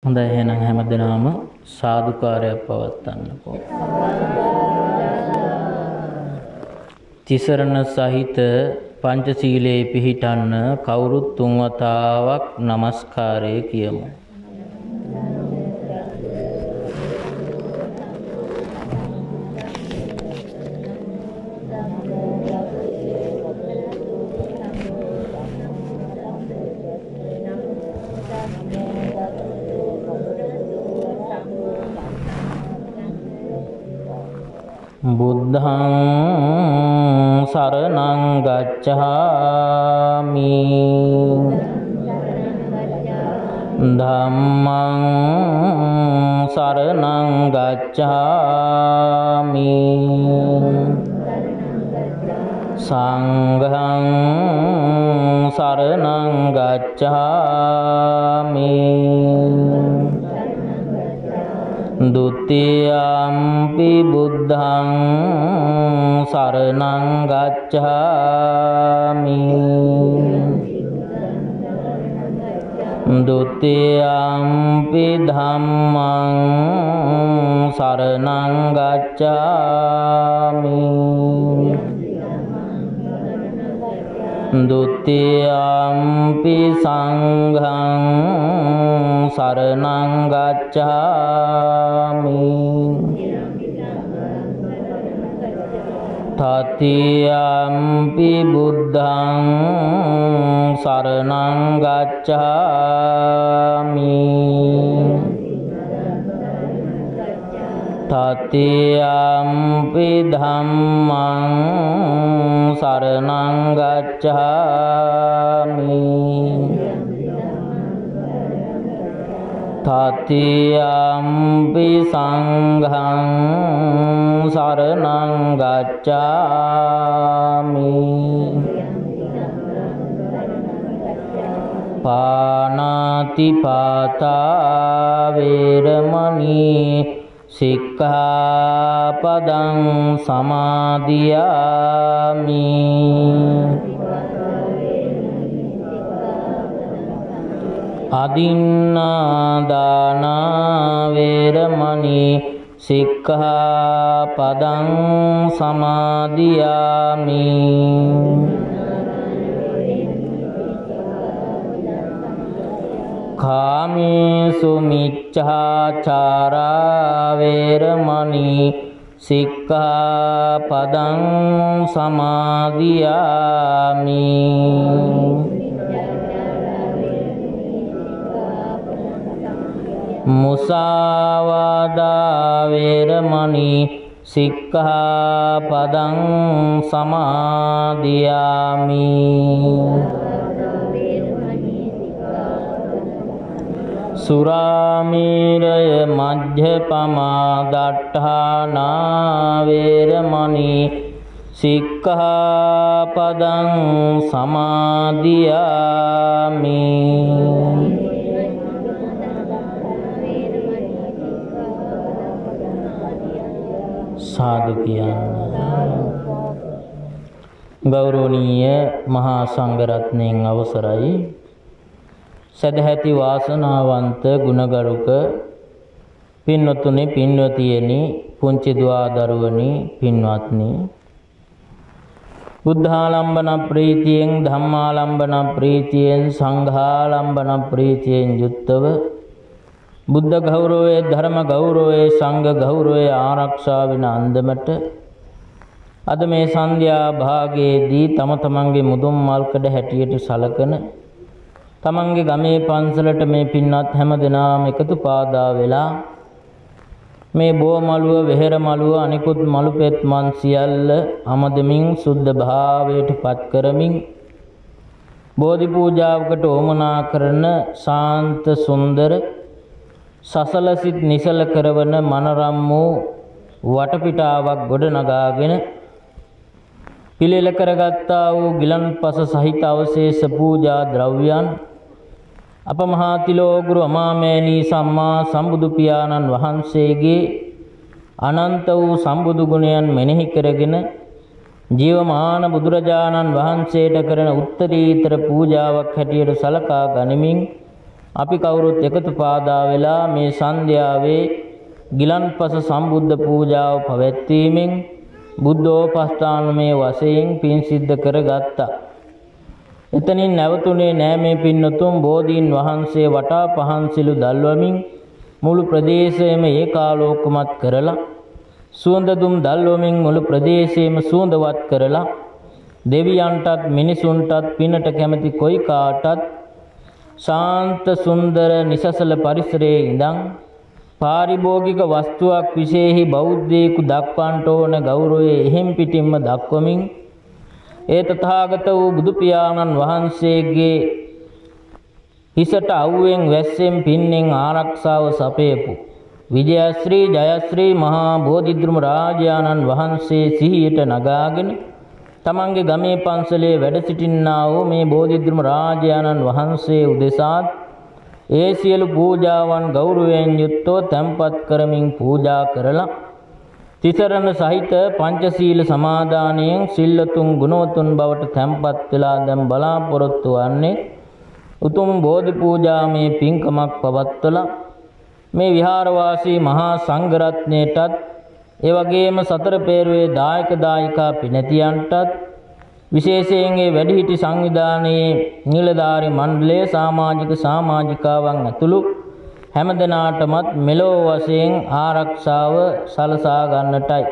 හොඳයි එහෙනම් හැමදෙනාම සාදුකාරයක් පවත්වන්නකෝ. තිසරණ සහිත පංචශීලයේ පිහිටන්න කවුරුත් තුන් වතාවක් নমස්කාරය කියමු. බුද්ධං සරණං ගච්ඡාමි ධම්මං සරණං ගච්ඡාමි සංඝං සරණං ගච්ඡාමි ဒုတိယံ පි බුද්ධං සරණං ගච්ඡාමි ဒုတိယံ පි ධම්මං සරණං ගච්ඡාමි ဒုတိယံ පි සංඝං සරණං ගච්ඡාමි တတိယံ පි බුද්ධං සරණං ගච්ඡාමි တတိယံ පි ධම්මං සරණං ගච්ඡාමි တတိယံ පි සංඝං සරණං ගච්ඡාමි ပါဏာတိပါတာဝေရမဏီ සික්ඛාපදං සමාදියාමි อดินนาดานาเวรมณีสิกขาปดังสมาธิยามิขามิสุมิจฉาจาราเวรมณีสิกขาปดังสมาธิยามิ มุสาวาดาเวรมณีสิกขาปดังสมาธิยามิ สุรามิรยมัจฌปมาดัฏฐานาเวรมณีสิกขาปดังสมาธิยามิ साधु गौरवनीय महासंघरत्नें अवसरයි සදැහැති වාසනාවන්ත ගුණගරුක පින්වත්නි පින්වතියනි පුංචි දුවා දරුවනි පින්වත්නි බුද්ධාලම්බන ප්‍රීතියෙන් ධම්මාලම්බන ප්‍රීතියෙන් සංඝාලම්බන ප්‍රීතියෙන් යුක්තව බුද්ධ ගෞරවයේ ධර්ම ගෞරවයේ සංඝ ගෞරවයේ ආරක්ෂා වෙන අන්දමට අද මේ සන්ධ්‍යා භාගයේදී තම තමන්ගේ මුදුන් මල්කඩ හැටියට සලකන තමන්ගේ ගමේ පන්සලට මේ පින්වත් හැම දෙනාම එකතු පාදා වෙලා මේ බෝ මළුව වෙහෙර මළුව අනිකුත් මළු පෙත් මන් සියල්ල අමදමින් සුද්ධ භාවයට පත් කරමින් බෝධි පූජාවකට ඕමනා කරන ශාන්ත සුන්දර සසලසිත නිසල කරවන මනරම් වූ වටපිටාවක් ගොඩ නගාගෙන පිළිල කරගත්තා වූ ගිලන්පස සහිත අවශේෂ පූජා ද්‍රව්‍යයන් අප මහා තිලෝගුරු අමාමෑණී සම්මා සම්බුදු පියාණන් වහන්සේගේ අනන්ත වූ සම්බුදු ගුණයන් මෙනෙහි කරගෙන ජීවමාන බුදුරජාණන් වහන්සේට කරන උත්තරීතර පූජාවක් හැටියට සලකා ගනිමින් අපි කවුරුත් එකතු පාදා වෙලා මේ සන්ධ්‍යාවේ ගිලන්පස සම්බුද්ධ පූජාව පැවැත්වීමෙන් බුද්ධෝපස්ථානමය වශයෙන් පින් සිද්ධ කරගත්තා. එතනින් නැවතුනේ නෑ මේ පින්නතුන් බෝධීන් වහන්සේ වටා පහන් සිළු දල්වමින් මුළු ප්‍රදේශයම ඒකාලෝකමත් කරලා සුවඳ දුම් දල්වමින් මුළු ප්‍රදේශයම සුවඳවත් කරලා දෙවියන්ටත් මිනිසුන්ටත් පිනට කැමති කොයි කාටත් ශාන්ත සුන්දර නිසසල පරිසරයේ ඉඳන් පාරිභෝගික වස්තුවක් විශේෂයි බෞද්ධයෙකු දක්වන්නට ඕන ගෞරවයේ එහෙම් පිටින්ම දක්වමින් ඒ තථාගත වූ බුදු පියාණන් වහන්සේගේ හිසට අවුවෙන් වැස්සෙන් පින්නෙන් ආරක්ෂාව සපයපු විජයශ්‍රී ජයශ්‍රී මහා බෝධිද්‍රුම රාජානන් වහන්සේ සිහියට නගාගෙන තමන්ගේ ගමේ පන්සලේ වැඩ සිටින්නා වූ මේ බෝධිද්‍රුම රාජානන් වහන්සේ උදෙසාත් ඒ සියලු පූජාවන් ගෞරවයෙන් යුක්තව තැන්පත් කරමින් පූජා කරලා තිසරණ සහිත පංචශීල සමාදානයෙන් සිල්ලතුන් ගුණවතුන් බවට තැන්පත් වෙලා දැන් බලාපොරොත්තු වන්නේ උතුම් බෝධි පූජාමේ පින්කමක් පවත්වලා මේ විහාරවාසී මහා සංඝරත්නයටත් ඒ වගේම සතර පෙරුවේ දායක දායිකා පිනතියන්ටත් විශේෂයෙන් ඒ වැඩිහිටි සංවිධානයේ නිලධාරි මණ්ඩලයේ සමාජිකාවන් ඇතුළු හැම දිනාටමත් මෙලොව වශයෙන් ආරක්ෂාව සලසා ගන්නටයි.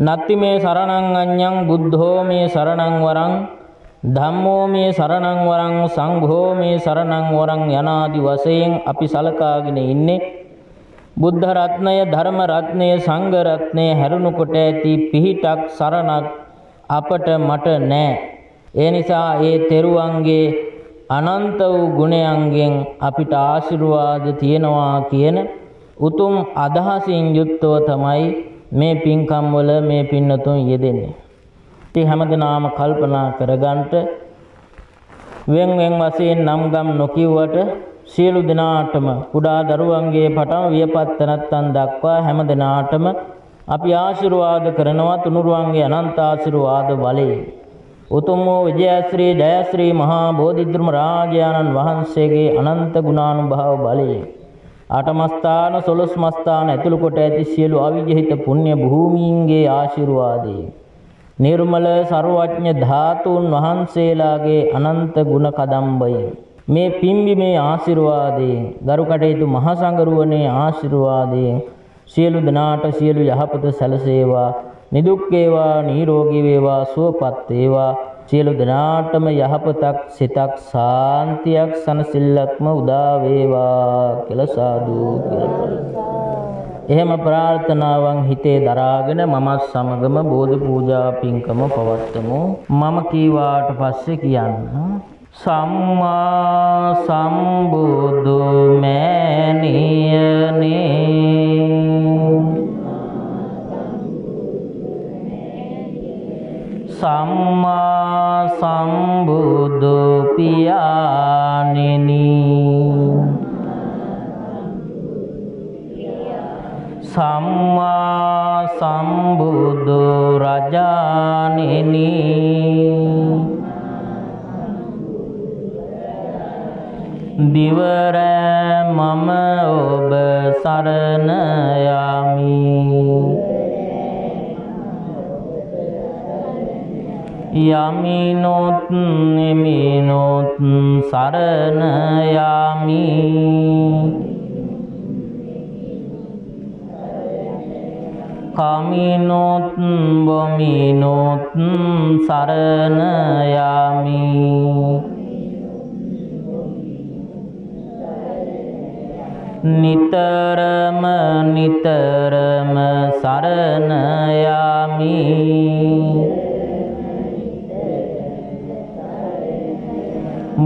නත්ති මේ සරණං අඤ්ඤං බුද්ධෝ මේ සරණං වරං ධම්මෝ මේ සරණං වරං සංඝෝ මේ සරණං වරං යනාදි වශයෙන් අපි සලකාගෙන ඉන්නේ බුද්ධ රත්නය ධර්ම රත්නය සංඝ රත්නය හැරුණු කොට ඇති පිහිටක් සරණක් අපට මට නැහැ. ඒ නිසා ඒ තෙරුවන්ගේ අනන්ත වූ ගුණයන්ගෙන් අපිට ආශිර්වාද තියෙනවා කියන උතුම් අදහසින් යුක්තව තමයි මේ පින්කම් වල මේ පින්නතුන් යෙදෙන්නේ. ඉතින් හැමදෙනාම කල්පනා කරගන්නට වෙන් වශයෙන් නම් ගම් නොකියුවට සියලු දෙනාටම කුඩා දරුවන්ගේ පටන් වියපත් තැනැත්තන් දක්වා හැම දෙනාටම අපි ආශිර්වාද කරනවා තුනුරුවන්ගේ අනන්ත ආශිර්වාද බලයෙන්. උතුම් වූ විජයශ්‍රී ජයශ්‍රී මහා බෝධිද්‍රුම රාජානන් වහන්සේගේ අනන්ත ගුණානුභාව බලයෙන් අටමස්ථාන 12 මස්ථාන ඇතුළු කොට ඇති සියලු අවිජහිත පුණ්‍ය භූමීන්ගේ ආශිර්වාදයෙන් නිර්මල සර්වඥ ධාතුන් වහන්සේලාගේ අනන්ත ගුණ කදම්බයෙන් මේ පිම්බීමේ ආශිර්වාදයෙන් ගරු කටයුතු මහා සංඝරුවනේ ආශිර්වාදයෙන් සියලු දනාට සියලු යහපත සැලසේවා නිදුක් වේවා නිරෝගී වේවා සුවපත් වේවා සියලු දනාටම යහපතක් සිතක් සාන්තියක් සනසිල්ලක්ම උදා වේවා කියලා සාදු කියලා. එහෙම ප්‍රාර්ථනාවන් හිතේ දරාගෙන මමත් සමගම බෝධි පූජා පින්කම පවත්වමු. මම කීවාට පස්සේ කියන්න. සම්මා සම්බුදු මෑණියනේ සම්මා සම්බුදු පියාණෙනි සම්මා සම්බුදු රජාණෙනි දිවර මම ඔබ සරණ යමි යමිනොත් නිමිනොත් සරණ යමි කමිනොත් බොමිනොත් සරණ යමි නිතරම නිතරම සරණ යමි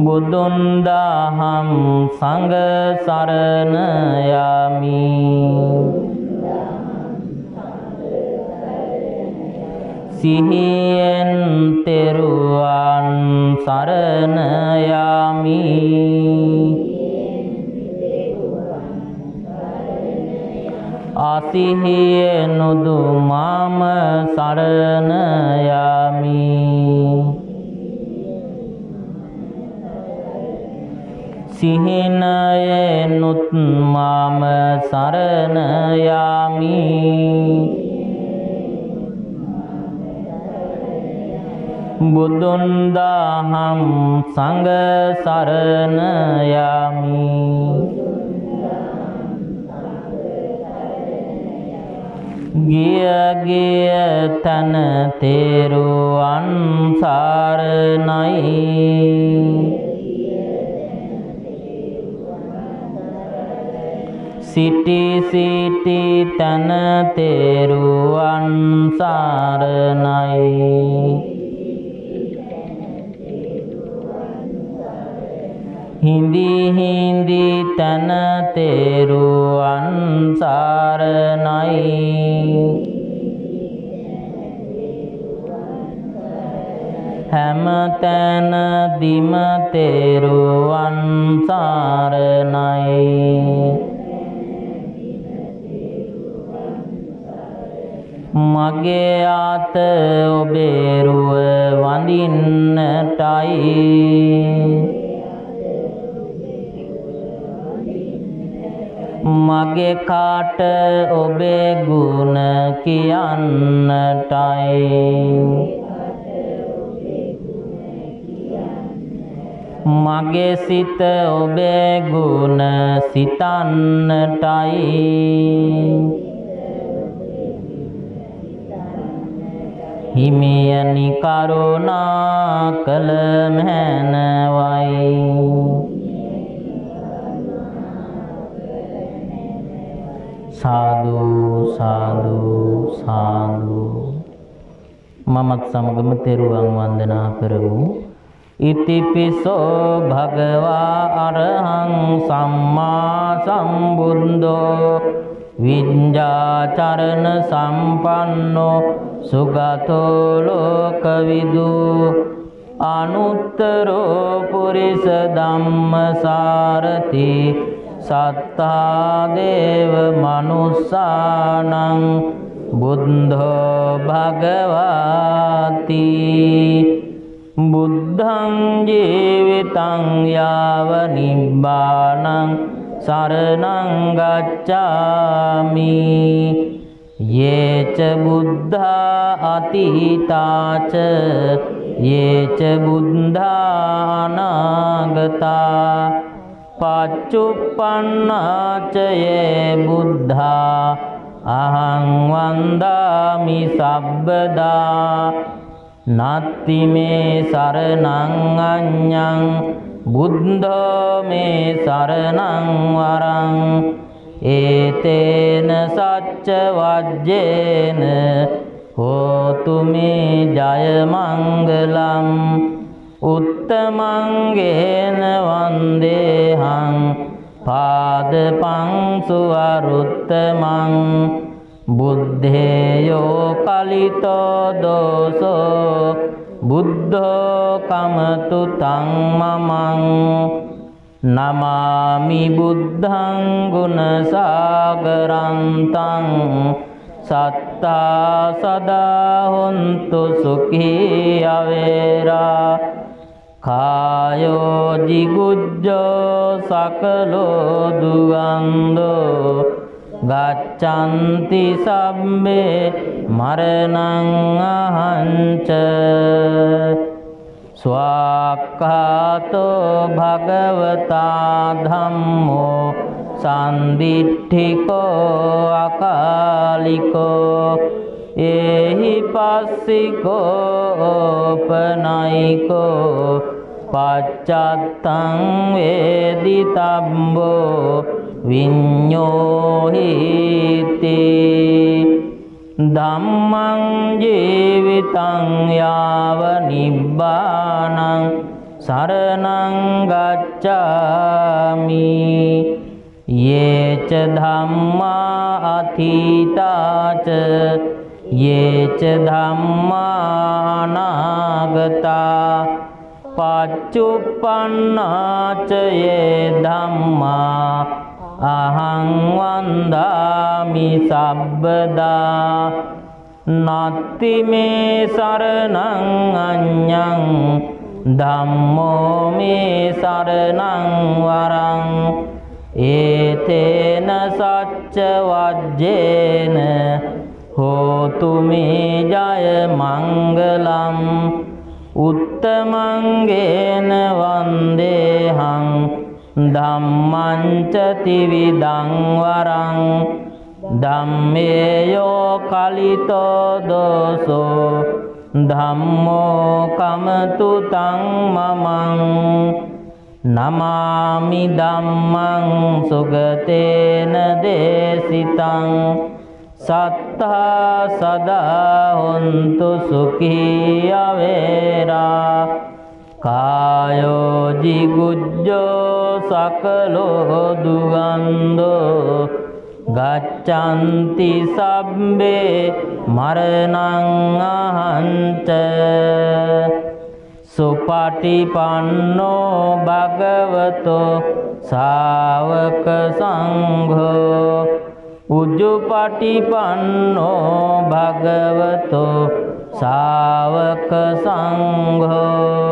බුදුන් දහම් සංඝ සරණ යමි සිහියෙන් තෙරුවන් සරණ යමි අසිහියෙන් නුදුමම සරණ යමි සිහිනයෙනුත් මම සරණ යමි. බුදුන් දහම් සංඝ සරණ යමි. ගිය තන තෙරුවන් සරණයි. සිටි තන තෙරුවන් සරණයි. හිඳි තන තෙරුවන් සරණයි. හැම තැන දිම තෙරුවන් සරණයි. මගේ අත ඔබේ රුව වඳින්නටයි. මගේ කාට ඔබේ ගුණ කියන්නටයි. මගේ සිත ඔබේ ගුණ සිතන්නටයි. හිමියනි කරුණා කළ මැනවයි. සාදු සාදු සාදු. මමත් සමගම තෙරුවන් වන්දනා කරමු. ඉතිපිසෝ භගවා අරහං සම්මා සම්බුද්ධෝ විඤ්ඤාචරණ සම්පන්නෝ සුගතෝ ලෝකවිදු අනුත්තරෝ පුරිස ධම්මසාරති සත්තා දේව මනුස්සානං බුද්ධෝ භගවාති. බුද්ධං ජීවිතං යාව නිබ්බානං සරණං ගච්ඡාමි. යේච බුද්ධා අතීතාච යේච බුද්ධා අනාගතා පච්චුප්පන්නාච යේ බුද්ධා අහං වන්දාමි සබ්බදා. නත්ති මේ සරණං අඤ්ඤං බුද්ධෝ මේ සරණං වරං. ඒතේන සච්ච වජ්ජේන හෝතු මේ ජය මංගලම්. උත්තමංගේන වන්දේහං පාදපං සුවරුත්තමං. බුද්ධේයෝ කලිතෝ දෝසෝ බුද්ධෝ කමතු තං මමං. නමාමි බුද්ධං ගුණ සාගරන්තං සත්තා සදා හොන්තු සුඛී අවේරා. කායෝ jigucchෝ සකලෝ දුගන්ධෝ ගච්ඡanti සම්මේ මරණං අහංච. ස්වාක්ඛාතෝ භගවතා ධම්මෝ සම්දිට්ඨිකෝ අකාලිකෝ ඒහි පස්සිකෝ ඕපනයිකෝ පච්චත්තං වේදිතබ්බෝ විඤ්ඤෝහිති. ධම්මං ජීවිතං යාව නිබ්බානං සරණං ගච්ඡාමි. යේච ධම්මා අතීතාච යේච ධම්මා අනාගතා පච්චුප්පන්නාච යේ ධම්මා අහං වන්දාමි සබ්බදා. නත්ති මේ සරණං අඤ්ඤං ධම්මෝ මේ සරණං වරං ඒතේන සච්ච වජ්ජේන හෝතු මේ ජය මංගලම් උත්තමංගේන වන්දේහං ධම්මං ච ත්‍රිවිධං වරං ධම්මේයෝ කලිතෝ දෝසෝ ධම්මෝ කමතු තං මමං නමාමි ධම්මං සුගතේන දේසිතං සත්තා සදා හොන්තු සුඛී අවේරා කායෝ ජිගුජ්ජෝ සකලෝ දුගන්ධෝ ගච්ඡanti සබ්බේ මරණං අහන්ත සුපටිපන්නෝ භගවතෝ ශාවක සංඝෝ උජුපටිපන්නෝ භගවතෝ ශාවක සංඝෝ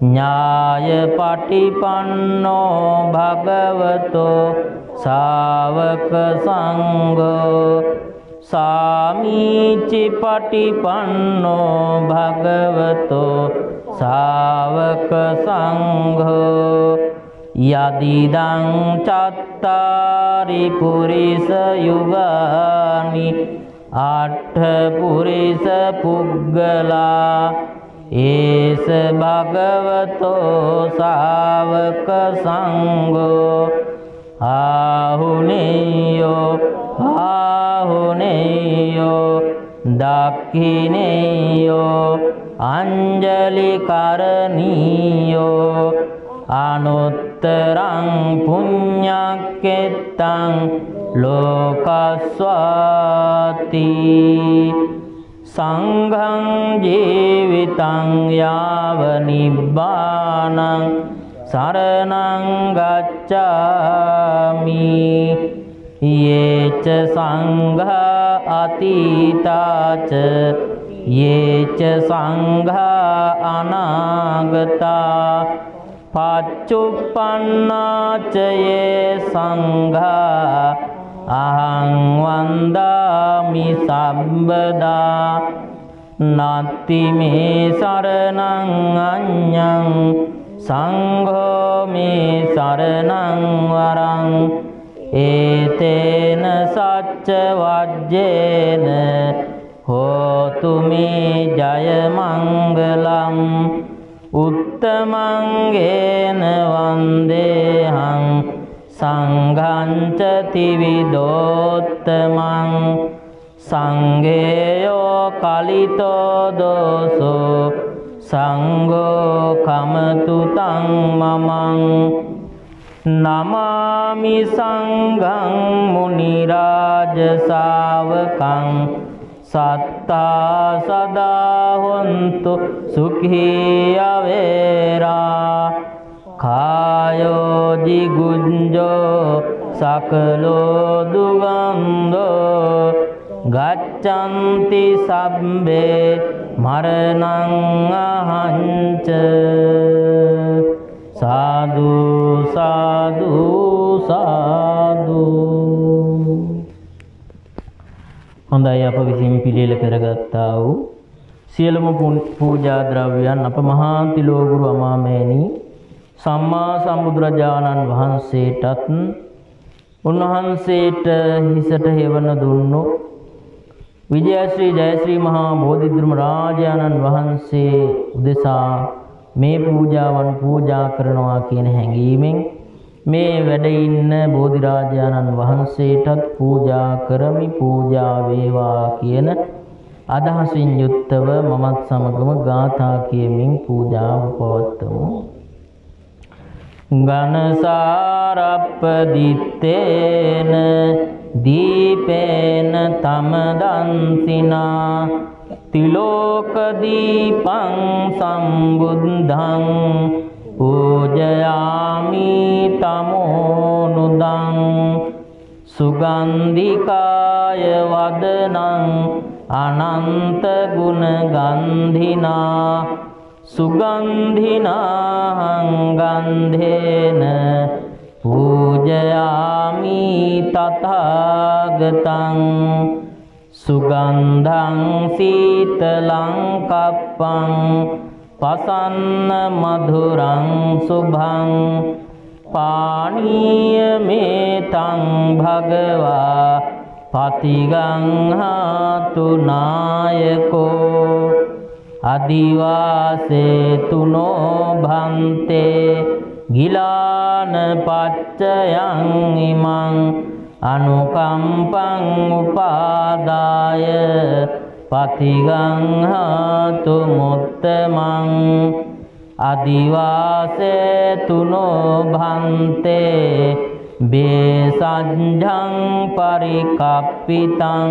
ඥායපටිපන්නෝ භගවතෝ ශාවක සංඝෝ සාමීචි පටිපන්නෝ භගවතෝ ශාවක සංඝෝ යදිදං චත්තාරි පුරිස යුගානි අට්ඨ පුරිස පුග්ගලා ඒස භගවතෝ ශාවක සංඝෝ ආහුනේයෝ ආහුනේයෝ දක්ඛිනේයෝ අංජලි කරණීයෝ අනුත්තරං පුඤ්ඤක්කෙත්තං ලෝකස්වාති සංඝං ජීවිතං යාව නිබ්බානං සරණං ගච්ඡාමි යේච සංඝා අතීතාච යේච සංඝා අනාගතා පච්චුප්පන්නාච යේ සංඝා අහං වන්දාමි සම්බදා නත්ති මේ සරණං අඤ්ඤං සංඝෝ මේ සරණං වරං ඒතේන සච්ච වජ්ජේන හෝතු මේ ජය මංගලම් උත්තමංගේන වන්දේහං සංඝං ච ත්‍රිවිධෝත්තමං සංඝේයෝ කලිතෝ දෝසෝ සංඝෝ කමතු තං මමං නමාමි සංඝං මුනි රාජ ශාවකං සත්තා සදා හොන්තු සුඛී අවේරා කායෝ ජිගුඤ්ජෝ සකලෝ දුගන්ධෝ ගච්ඡanti සබ්බේ මරණං අහන්ච සාදු සාදු සාදු. හොඳයි, අප විසින් පිළියෙල කරගත්තා වූ සියලුම පූජා ද්‍රව්‍යයන් අප මහා තිලෝගුරු අමාමෑණී සම්මා සම්බුදුරජාණන් වහන්සේටත් උන්වහන්සේට හිසට හෙවන දුන්නු විජයශ්‍රී ජයශ්‍රී මහා බෝධිධර්ම රාජානන් වහන්සේ උදෙසා මේ පූජාවන් පූජා කරනවා කියන හැඟීමෙන් මේ වැඩ ඉන්න බෝධිරාජානන් වහන්සේටත් පූජා කරමි, පූජා වේවා කියන අදහසින් යුක්තව මමත් සමගම ගාථා කියමින් පූජාව පවත්වමු. ඝනසාරප්පදිත්තේන දීපේන තමදන්සිනා තිලෝක දීපං සම්බුද්ධං පූජයාමි තමෝනුදං සුගන්ධිකාය වදනං අනන්ත ගුණ ගන්ධිනා सुगन्धिनां गन्धेन पूजयामि तथागतं सुगन्धं शीतलं कप्पं प्रसन्नमधुरं शुभं पानीयमेतं भगवा पतिगंहातु नायको अधिवासेतु नो भन्ते गिलानपच्चयं इमं अनुकम्पं उपादाय पतिगंहातु मुत्तमं अधिवासेतु नो भन्ते बेसंझं परिकप्पितं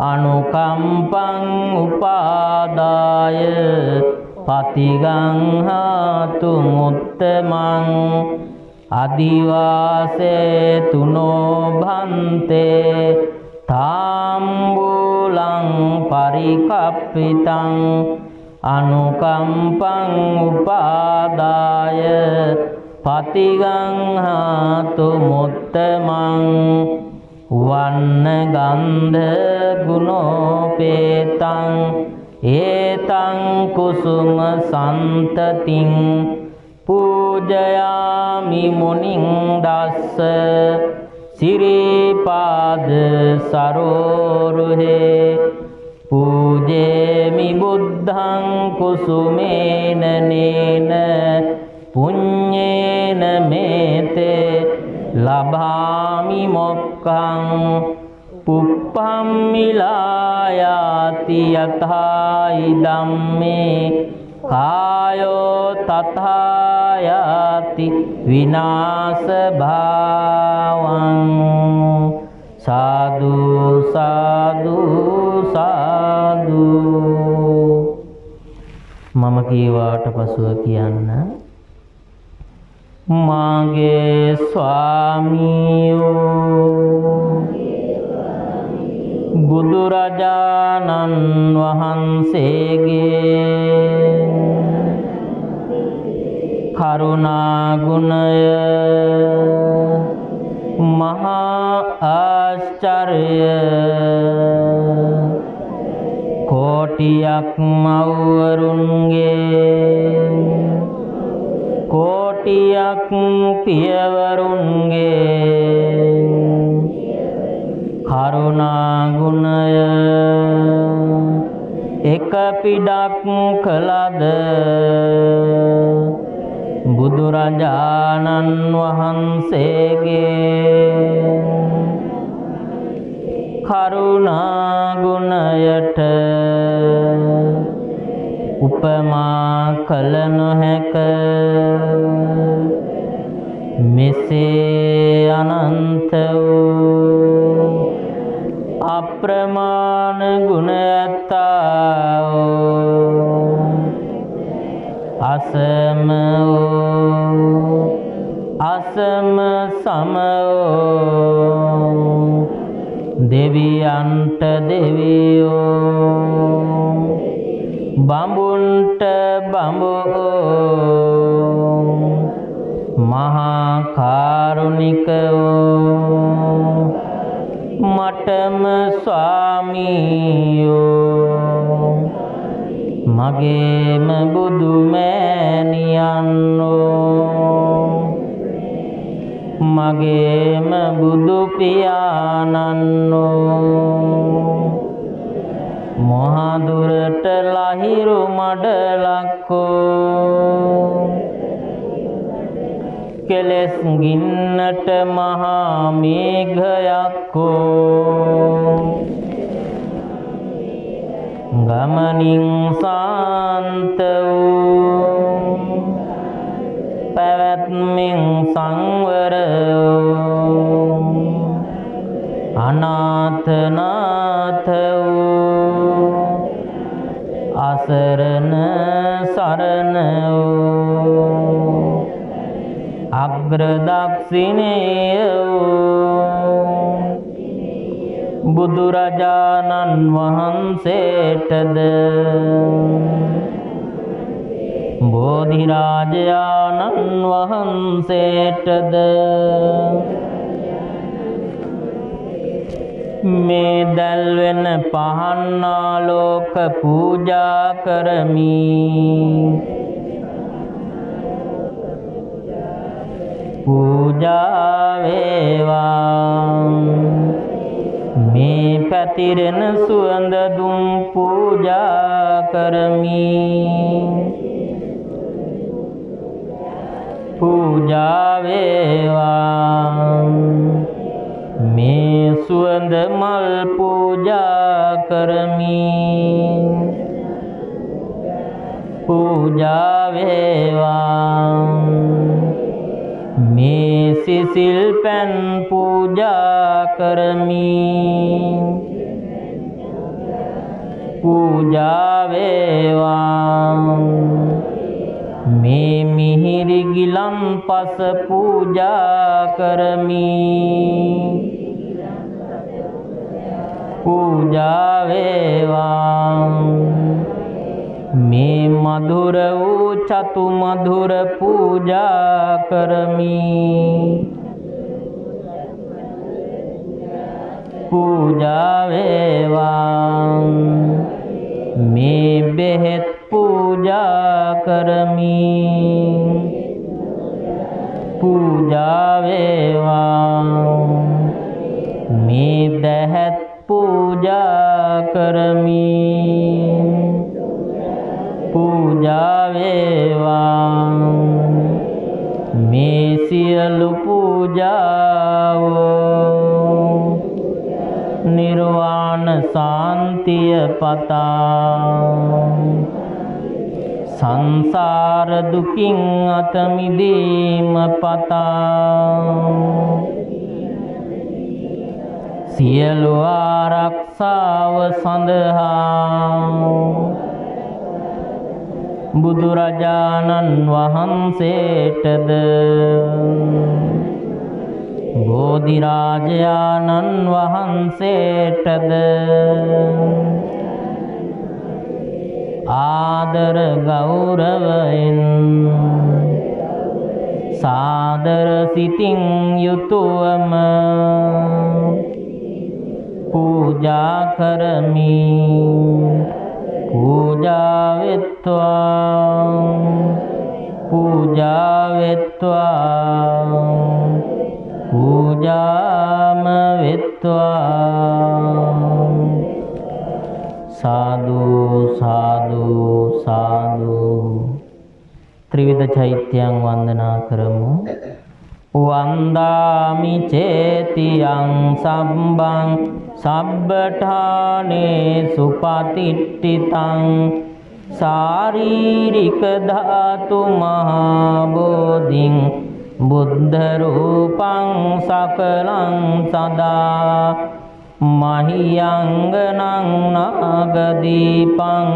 अनुकम्पं उपादाय पतिगंहातु मुत्तमं अधिवासेतु नो भन्ते ताम्बूलं परिकप्पितं अनुकम्पं उपादाय पतिगंहातु मुत्तमं वन्नगन्ध गुणोपेतं एतं कुसुम सन्ततिं पूजयामि मुनिं दास्स श्रीपाद सरोरुहे पूजेमि बुद्धं कुसुमेन नेन पुण्येन मेते लभामि मोक्षं पुप्पं मिलायाति यथा इदं मे कायो तथा याति विनाशभावं साधु साधु साधु मम कीवाට පසුව කියන්න मागे स्वामियो බුදුරජාණන් වහන්සේගේ කරුණා ගුණය මහා ආශ්චර්ය කෝටියක් මව්වරුන්ගේ कोटियक पियवरुंगे करुणा गुणय एक पिडक कलद बुදුරජාණන් වහන්සේගේ करुणा गुणයට उपमा कल නොහැක මෙසේ අනන්ත වූ අප්‍රමාණ ගුණ ඇත්තා අසම වූ අසම සම වූ දෙවියන්ට දෙවියෝ බඹුන්ට බඹෝ මහා කාරුණිකෝ මටම ස්වාමියෝ මගේම බුදු මෑණියන්ෝ මගේම බුදු පියාණන්ෝ මොහදුරට ලහිරු මඩලක්කෝ කෙලෙස් ගින්නට මහා මේඝයක්කෝ ගමනින් සාන්ත වූ පැවැත්මෙන් සංවර වූ අනාථනාථ වූ අසරණ සරණ වූ අග්‍රදක්ෂිණේය වූ බුදුරජාණන් වහන්සේටද බෝධිරාජයාණන් වහන්සේටද මේ දැල්වෙන පහන්නාලෝක පූජා කරමි. පූජා වේවා. මේ පැතිරෙන සුවඳ දුම් පූජා කරමි. පූජා වේවා. මේ සුවඳ මල් පූජා කරමි. පූජා වේවා. මේ සිසිල් පැන් පූජා කරමි. පූජා වේවා. මේ මිහිරි ගිලන්පස පූජා කරමි. පූජා වේවා. මේ මధుර වූ චතු මధుර පූජා කරමි. පූජා වේවා. මේ බෙහෙත් පූජා කරමි. පූජා වේවා. මේ දහත් පූජා කරමි. පූජා වේවා. මේ සියලු පූජාවෝ නිර්වාණ සාන්තිය පතා සංසාර දුකින් අත මිදීම පතා සියලු ආරක්ෂාව සඳහා බුදුරජාණන් වහන්සේටද බෝධිරාජයාණන් වහන්සේටද ආදර ගෞරවයෙන් සාදර සිතින් යුතුවම පූජා කරමි. පූජා වෙත්වා. පූජා වෙත්වා. පූජාම වෙත්වා. साधु साधु साधु त्रिविध चैत्यं वंदना करमु. वंदामि चेतियं सब्बं सब्बठाने सुपतिष्ठितं शारीरिक धातु महाबोधिं बुद्ध रूपं सकलं सदा महियंगनं नागदीपं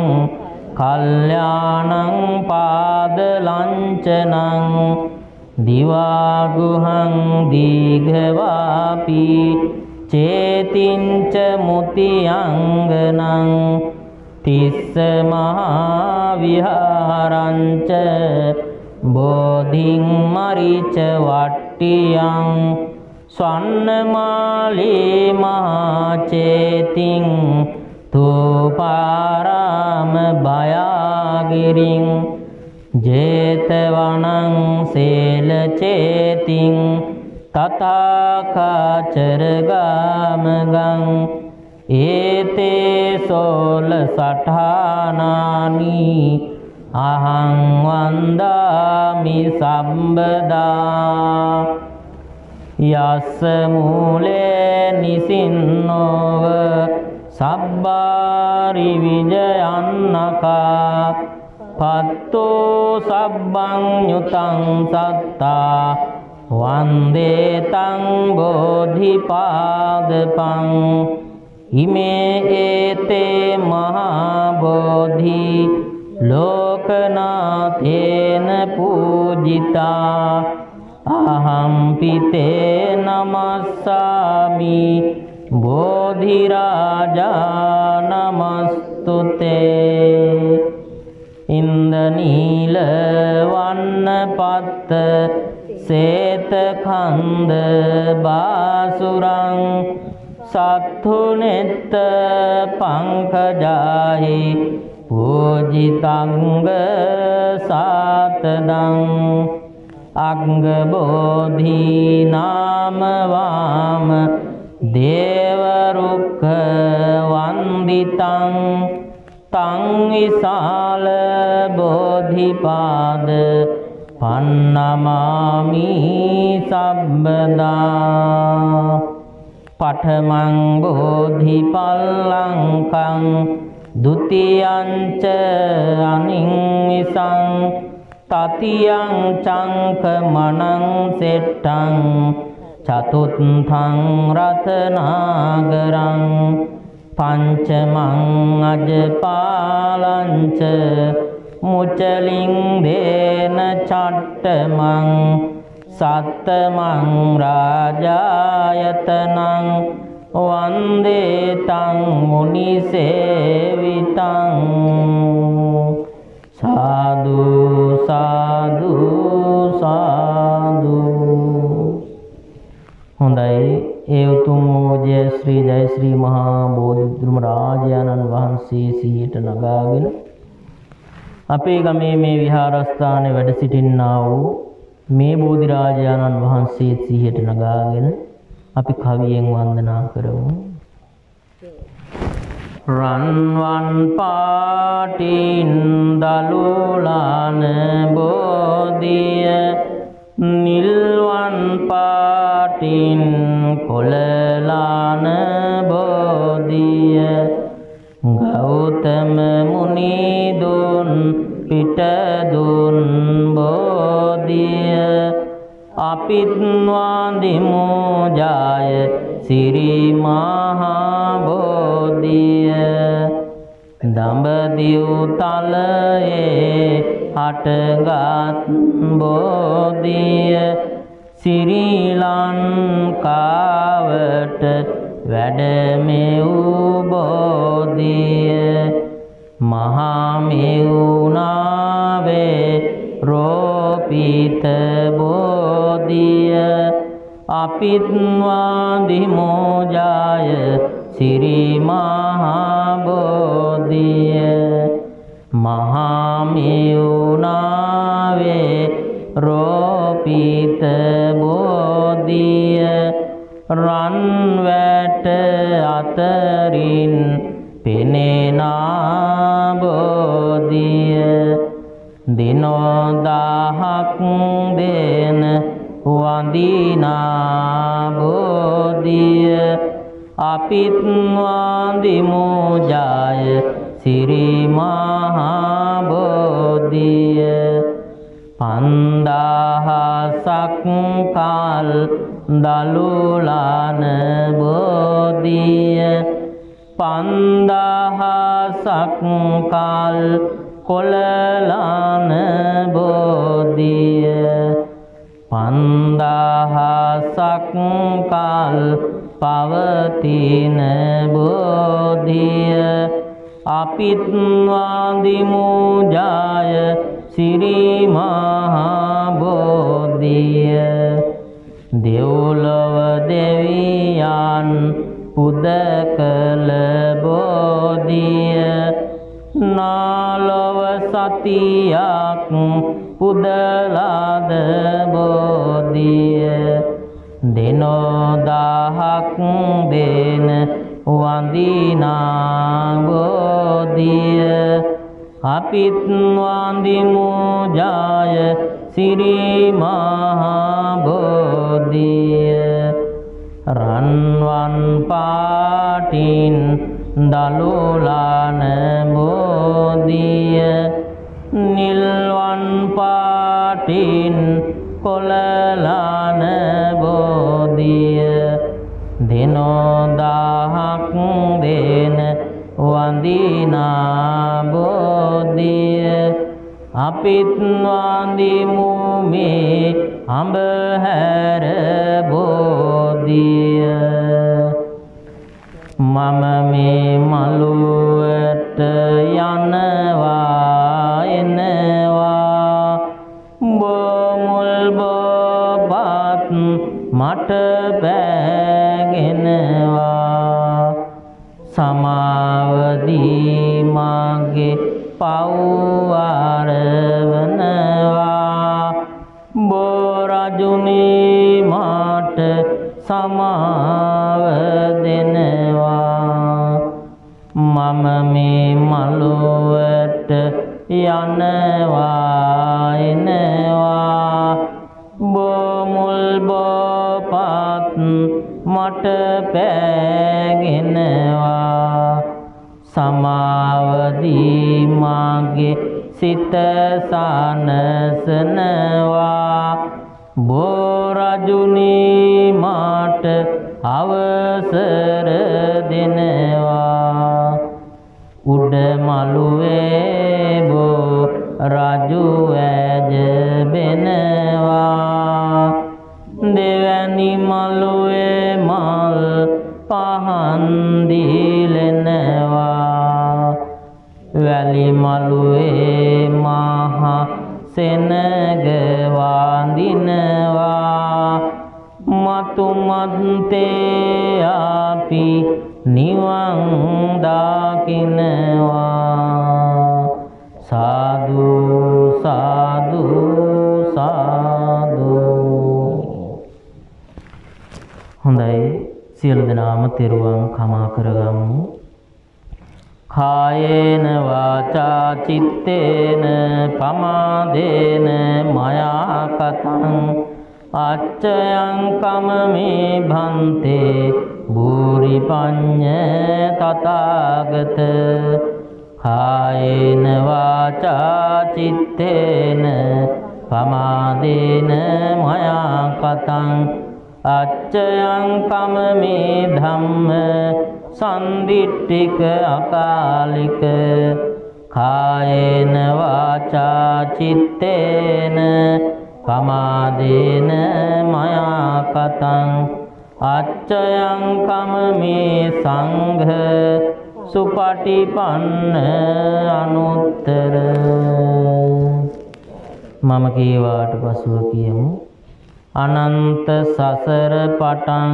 कल्याणं पादलांचनं दिवागुहं दीघवापी चेतिंच मुतियंगनं तिस्स महाविहारंच बोधिं मरीच वट्टियं स्वर्णमाली महाचेतिं तूपाराम भयागिरिं जेतवनं शैलचेतिं तथाकाचरगामगं एते 16 अहं वन्दामि सर्वदा यस्स मूले निसिन्नोव सब्बारि विजयन्नका पत्तो सब्बं युतं सत्ता वन्दे तं बोधिपादपं इमे एते महाबोधि लोकनाथेन पूजिता अहं पिते नमस्सामि बोधिराजा नमस्तुते। ඉන්දනීල වන්න පත්ත සේත කන්ද බාසුරං සත්තුනෙත්ත පංකජාහි පූජිතංග සාතදං අංග බෝධි නාම වාම දේව රුක්ඛ වන්දිතං තං විසාල බෝධිපාද පන්නමාමි සබ්බදා පඨමං බෝධිපල්ලංකං ဒုတိယံ ච අනිංවිසං තතියං චංකමනං සෙට්ටං චතුත්ථං රතනාගරං පංචමං අජපාලං ච මුචලින් දේන චට්ඨමං සත්තමං රාජායතනං වන්දේ තං මුනිසේවිතං සාදු සාදු සාදු. හොඳයි, ඒ උතුම් ජය ශ්‍රී මහා බෝධිධර්ම රාජානන් වහන්සේ සිහියට නගාගෙන අපේ ගමේ මේ විහාරස්ථානයේ වැඩ සිටින්නා වූ මේ බෝධි රාජානන් වහන්සේ සිහියට නගාගෙන අපි කවියෙන් වන්දනා කරමු. රන්වන් පාටින් දලුලාන බෝධිය නිල්වන් පාටින් කොළලාන බෝධිය ගෞතම මුනිදුන් පිටදුන් බෝධිය අපිත් වන්දිමු ජය සිරි මහා බෝධිය දඹදිව් තලයේ හටගත් බෝධිය ශ්‍රී ලංකාවට වැඩමෙව් බෝධිය මහා මෙවුනාවේ රෝපිත බෝධිය අපිත් වන්දිමු ජය සිරි මහා බෝධිය මහා මෙවුනාවේ රෝපිත බෝධිය රන් වැට අතරින් පෙනෙනා බෝධිය දිනෝ දහක් දෙන වන්දිනා බෝධිය අපිත් වන්දිමු ජය සිරි මහා බෝධිය 5000ක් කල් දලුලාන බෝධිය 5000ක් කල් කොළලාන බෝධිය 5000ක් කල් පවතින බෝධිය අපිත් වන්දිමු ජය සිරි මහා බෝධිය දෙව්ලොව දෙවියන් පුද කළ බෝධිය නාලොව සතියක් පුදලාද බෝධිය දිනෝ දහක් දෙන වන්දිනා බෝධිය අපිත් වන්දිමු ජය සිරි මහා බෝධිය රන්වන් පාටින් දලුලාන බෝධිය නිල්වන් පාටින් කොළලාන බෝධිය දිනෝ දහක් දෙන වන්දිනා බෝධිය අපිත් වන්දිමු මේ අඹහැර බෝධිය මම මේ මළුවට යනවා සමාව දෙනවා මම මේ මළුවට යනවා එනවා බොමුල් බොපත් මට පෑගෙනවා සමාවදී මාගේ සිත සනසනවා බෝරජුනී මාට අවසර දෙනවා උඩ මළුවේ බෝ රජු ඇජබෙනවා දෙවැනි මළුවේ මල් පහන් දීලෙනවා වැලි මළුවේ මහා සෙනග වඳිනවා මතු මන්තේ අපි නිවන් දකින්නවා සාදු සාදු සාදු හොඳයි සියලු දෙනාම තෙරුවන් කමා කරගමු කායේන වාචා චිත්තේන පමාදේන මයා කතං අච්චයං කමමේ භන්තේ භූරි පඤ්ඤ තථාගත කායේන වාචා චිත්තේන පමාදේන මයා කතං අච්චයං කමමේ ධම්ම සන්දිට්ඨික අකාලික කායේන වාචා චිත්තේන පමාදේන මයා කතං අච්චයං කමමේ සංඝ සුපටිපන්න අනුත්තර මම කීවාට පසුව කියමු අනන්ත සසර පටන්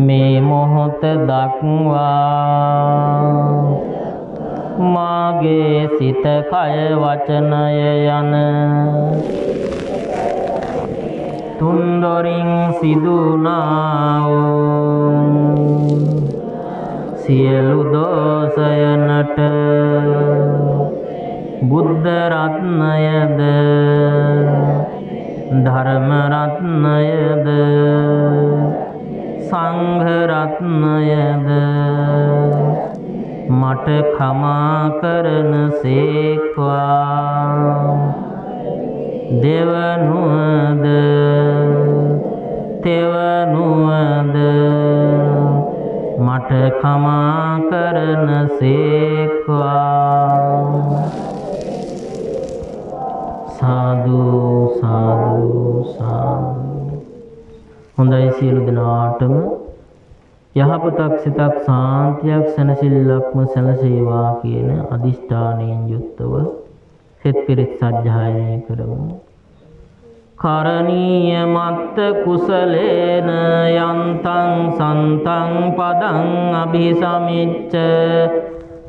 මේ මොහොත දක්වා මාගේ සිත කය වචනය යන තුන්දොරින් සිදුනා වූ සියලු දෝෂයනට බුද්ධ රත්නයද ධර්ම රත්නයද සංඝ රත්නයද මට කමා කරන සේක්වා දෙවනුවද තෙවනුවද මට කමා කරන සේක්වා සාදු සාදු සාදු හොඳයි සියලු දෙනාටම යහපතක් සිතක් සාන්තියක් සැනසෙල්ලක්ම සැලසේවා කියන අදිෂ්ඨානයෙන් යුක්තව සෙත් පිරිත් සජ්ජායනය කරමු කරණීය මත්ත කුසලේන යන්තං සන්තං පදං අභිසමිච්ච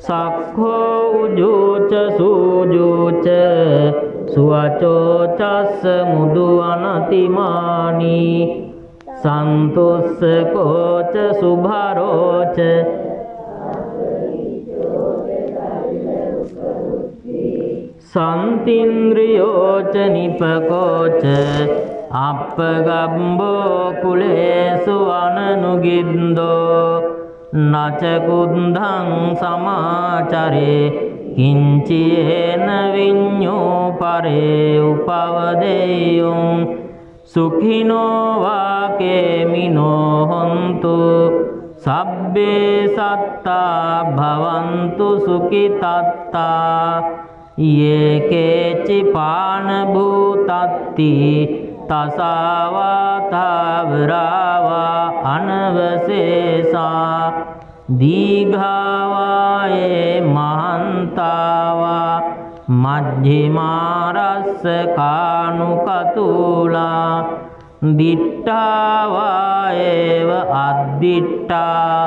සක්ඛෝ උජුච සූජුච සුවචෝ චස්ස මුදු අනතිමානි සන්තුස්ස කෝච සුභරෝච සන්තින්ද්‍රියෝච නිපකෝච අප්පගම්බෝ කුලේසු අනනුගින්දෝ නච කුද්ධං සමාචරේ කිංචේන විඤ්ඤෝ පරේ උපවදේයුං සුඛිනෝ වාකේමිනෝ හොන්තු සබ්බේ සත්තා භවන්තු සුඛිතත්තා යේකේචි පාන භූතත්ති තසාවාතාවරාවා අනවසේසා දීඝාවායේ මහන්තාවා මජ්ජිමාරස්ස කානුකතුලා දිට්ඨාවායේව අද්දිට්ඨා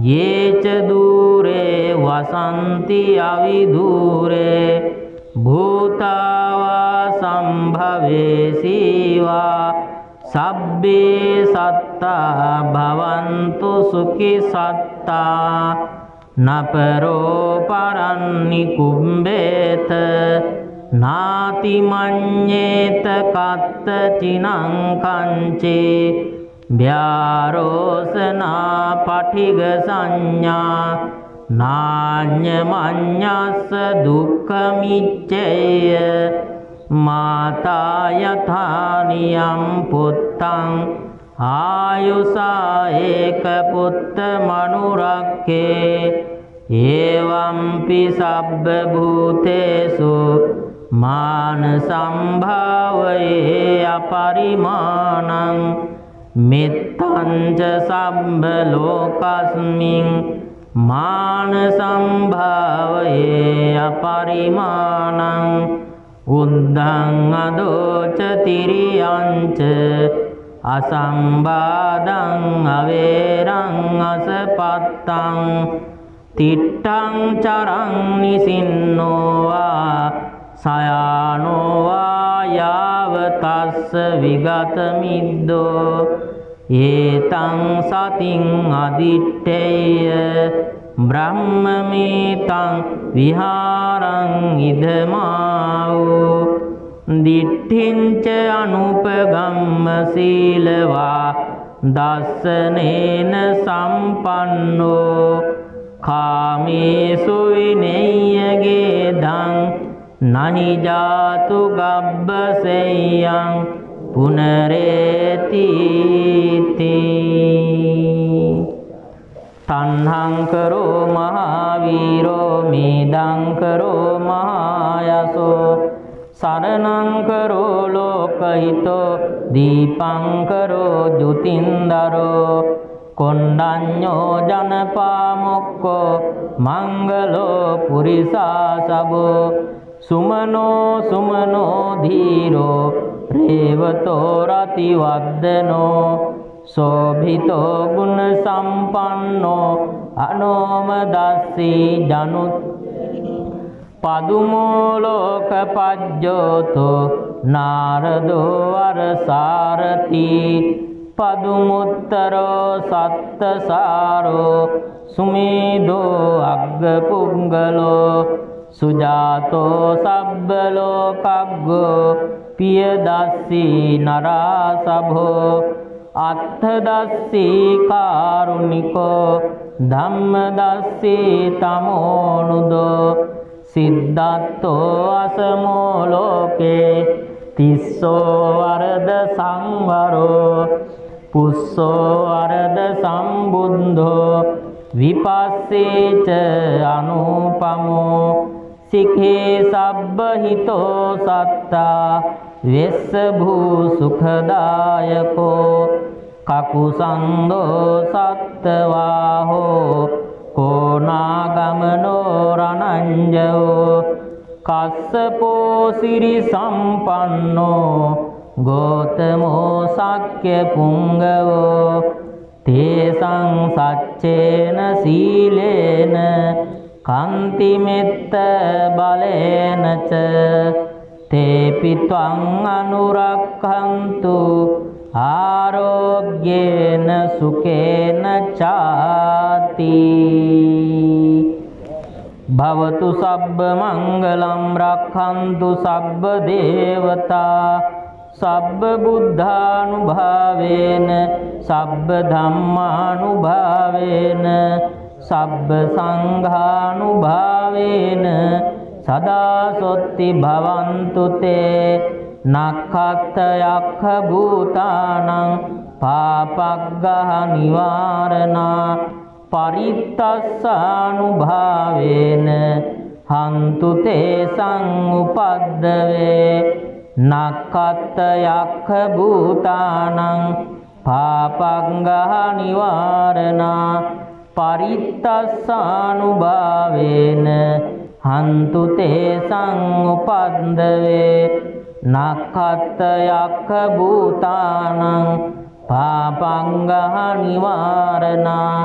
යේච දූරේ වසන්ති අවිදූරේ භූතාවා සම්භවේසීවා සබ්බේ සත්තා භවන්තු සුඛි සත්තා නපරෝ පරන්නි කුම්බේත නාති මඤ්ඤේත කත්ත චිනං කංචේ ව්‍යාරෝසනා පටිග සංඥා නාඤ්ඤමඤ්ඤස්ස දුක්ඛමිච්ඡේය මාතා යථානියම් පුත්තං ආයුසා ඒක පුත්ත මනුරක්ඛේ එවම්පි සබ්බ භූතේසු මාන සම්භාවයේ අපරිමාණං මෙත්තං ච සම්බ ලෝකස්මින් මාන සම්භාවයේ අපරිමාණං උද්ධං අදෝච තිරියංච අසම්බාධං අවේරං අසපත්තං තිට්ඨං චරං නිසින්නෝවා සයානෝවා යාවතස්ස විගත මිද්දෝ ඒතං සතින් අදිත්තේය බ්‍රහ්මමේතං විහාරං ඉදමාවෝ දිට්ඨිංච අනුපගම්ම සීලවා දස්සනේන සම්පන්නෝ කාමේසු විනේයගේ දං නහි ජාතු ගබ්බසෙයං පුනරේති තණ්හං කරෝ මහාවීරෝ මේදං කරෝ මහායසෝ සරණං කරෝ ලෝකහිතෝ දීපං කරෝ ජුතින්දරෝ කොණ්ඩඤ්ඤෝ ජනපාමොක්කෝ මංගලෝ පුරිසා සබෝ සුමනෝ සුමනෝ ධීරෝ රේවතෝ රතිවද්දනෝ සෝභිතෝ ගුණ සම්පන්නෝ අනෝමදස්සී ජනුත් පදුමෝ ලෝකපජ්ජෝතෝ නාරදෝ වරසාරති පදුමුත්තරෝ සත්තසාරෝ සුමේදෝ අග්ගපුංගලෝ සුජාතෝ සබ්බලෝකග්ගෝ පියදස්සී නරාසභෝ අත්ථදස්සී කාරුණිකෝ ධම්මදස්සී තමෝනුදෝ සිද්ධාත්තෝ අසමෝ ලෝකේ තිස්සෝ වරද සංවරෝ පුස්සෝ වරද සම්බුද්ධෝ විපස්සේච අනුපමෝ සිඛේ සබ්බහිතෝ සත්තා වෙස්ස භූ සුඛදායකෝ කකුසන්தோ සත්තවාහෝ කෝනාගමනෝ රණංජෝ කස්සපෝ සිරි සම්පන්නෝ ගෝතමෝ සක්්‍ය පුංගවෝ තේසං සච්චේන සීලේන කන්ති මෙත්ත බලේන ච තේපි ත්වං අනුරක්ඛන්තු ආරෝග්‍යේන සුකේන චාති භවතු සබ්බ මංගලම් රක්ඛන්තු සබ්බ දේවතා සබ්බ බුද්ධානුභාවේන සබ්බ ධම්මානුභාවේන සබ්බ සංඝානුභාවේන සදා සොත්ති භවන්තු තේ නක්ඛත් යක්ඛ භූතානං පාපග්ගහ නිවාරණා පරිත්තස්සානුභාවේන හන්තු තේසං උපද්දවේ නක්ඛත් යක්ඛ භූතානං පාපග්ගහ නිවාරණා පරිත්තස්සානුභාවේන හන්තු තේසං උපද්දවේ නක්ඛත් යක්ඛ භූතානං පාපංගහ නිවාරණා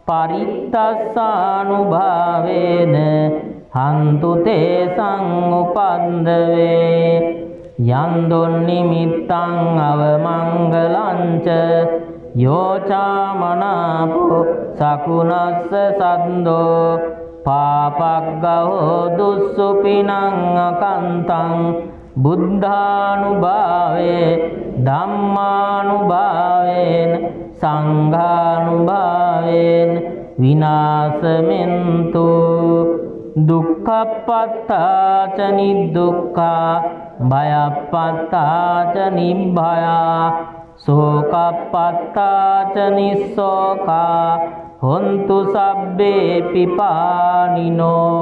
පරිත්තස්සානුභාවේන හන්තු තේසං උපද්දවේ යන්දොන්නිමිත්තං අවමංගලංච යෝචාමනාපෝ සකුණස්ස සද්දෝ පාපග්ගහෝ දුස්සුපිනං අකන්තං බුද්ධානුභාවේ ධම්මානුභාවේන සංඝානුභාවේන විනාශමෙන්තු දුක්ඛප්පත්තාච නිදුක්ඛා භයප්පත්තාච නිබ්භයා සෝකප්පත්තාච නිස්සෝකා හොන්තු සබ්බේ පිපානිනෝ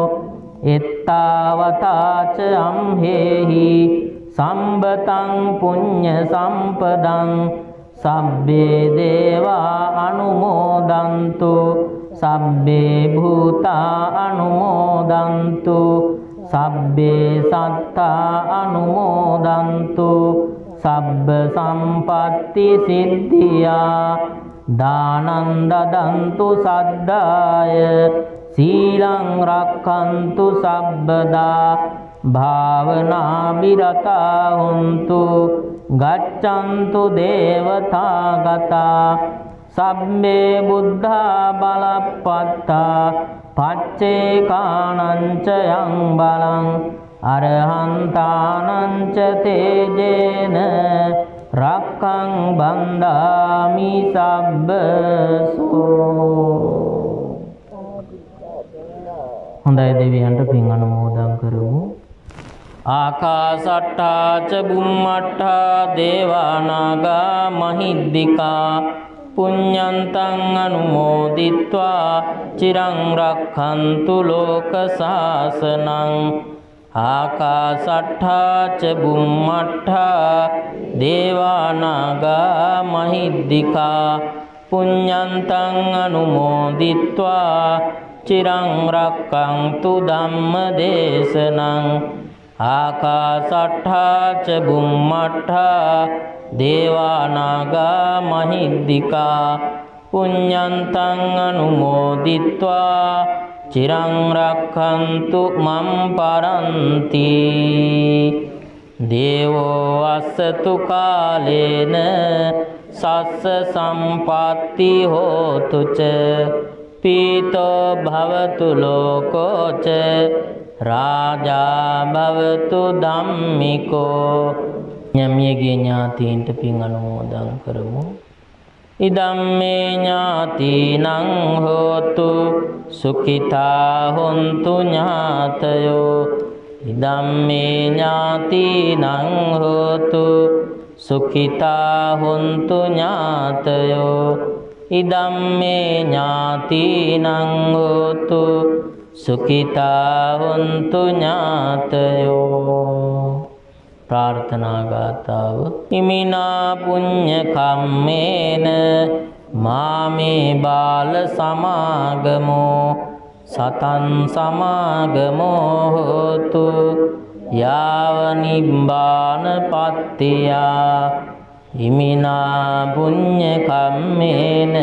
එත්තාවතාච අම්හෙහි සම්බතං පුඤ්ඤ සම්පදං සබ්බේ දේවා අනුමෝදන්තු සබ්බේ භූතා අනුමෝදන්තු සබ්බේ සත්තා අනුමෝදන්තු සබ්බ සම්පත්ති සිද්ධියා දානං දදන්තු සද්දාය සීලං රක්ඛන්තු සබ්බදා භාවනා විරතා හුන්තු ගච්ඡන්තු දේවතා ගතා සබ්බේ බුද්ධා බලප්පත්තා පච්චේකානං ච යං බලං අරහන්තානං ච තේජේන රක්ඛං බන්දාමි සබ්බසෝ. හොඳයි දෙවියන්ට පින් අනුමෝදන් කරමු. ආකාසට්ටා ච බුම්මට්ටා දේවානාගා මහිද්దికා පුඤ්ඤන්තං අනුමෝදිත්වා චිරං රක්ඛන්තු ලෝක සාසනං. ආකාසට්ටා ච බුම්මට්ටා දේවානාගා මහිද්దికා පුඤ්ඤන්තං අනුමෝදිත්වා චිරං රක්ඛන්තු ධම්ම දේශනං. ආකාසට්ටා ච බුම්මට්ටා දේවානාගා මහිද්దికා පුඤ්ඤන්තං අනුමෝදිත්වා චිරං රක්ඛන්තු මම් පරන්ති. දේවෝ අස්සතු කාලේන සස්ස සම්පatti හෝතු ච පීතෝ භවතු ලෝකෝ ච රාජා භවතු ධම්මිකෝ. යම්යේගේ ඥාතීන්ට පින් අනුමෝදන් කරමු. ඉදම්මේ ඥාතිනං හෝතු සුඛිතා හොන්තු ඥාතයෝ. ඉදම්මේ ඥාතිනං හෝතු සුඛිතා හොන්තු ඥාතයෝ. ඉදම්මේ ඥාතිනං හෝතු සුඛිතා හොන්තු ඥාතයෝ. ප්‍රාර්ථනා ගාථාව. ඉමිනා පුඤ්ඤ කම්මේන මාමේ බාල සමාගමෝ සතං සමාගමෝ හෝතු යාව නිබ්බාන පත්තියා. ඉමිනා පුඤ්ඤ කම්මේන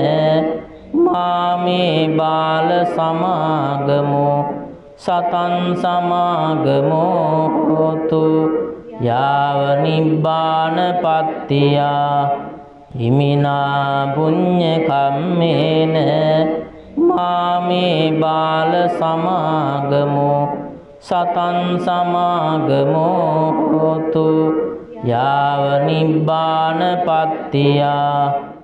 මාමේ බාල සමාගමෝ සතං සමාගමෝ හෝතු යාව නිබ්බාන පත්තියා. ඉමිනා පුඤ්ඤ කම්මේන මාමේ බාල සමාගමෝ සතං සමාගමෝ හෝතු යාව නිබ්බාන පත්තියා.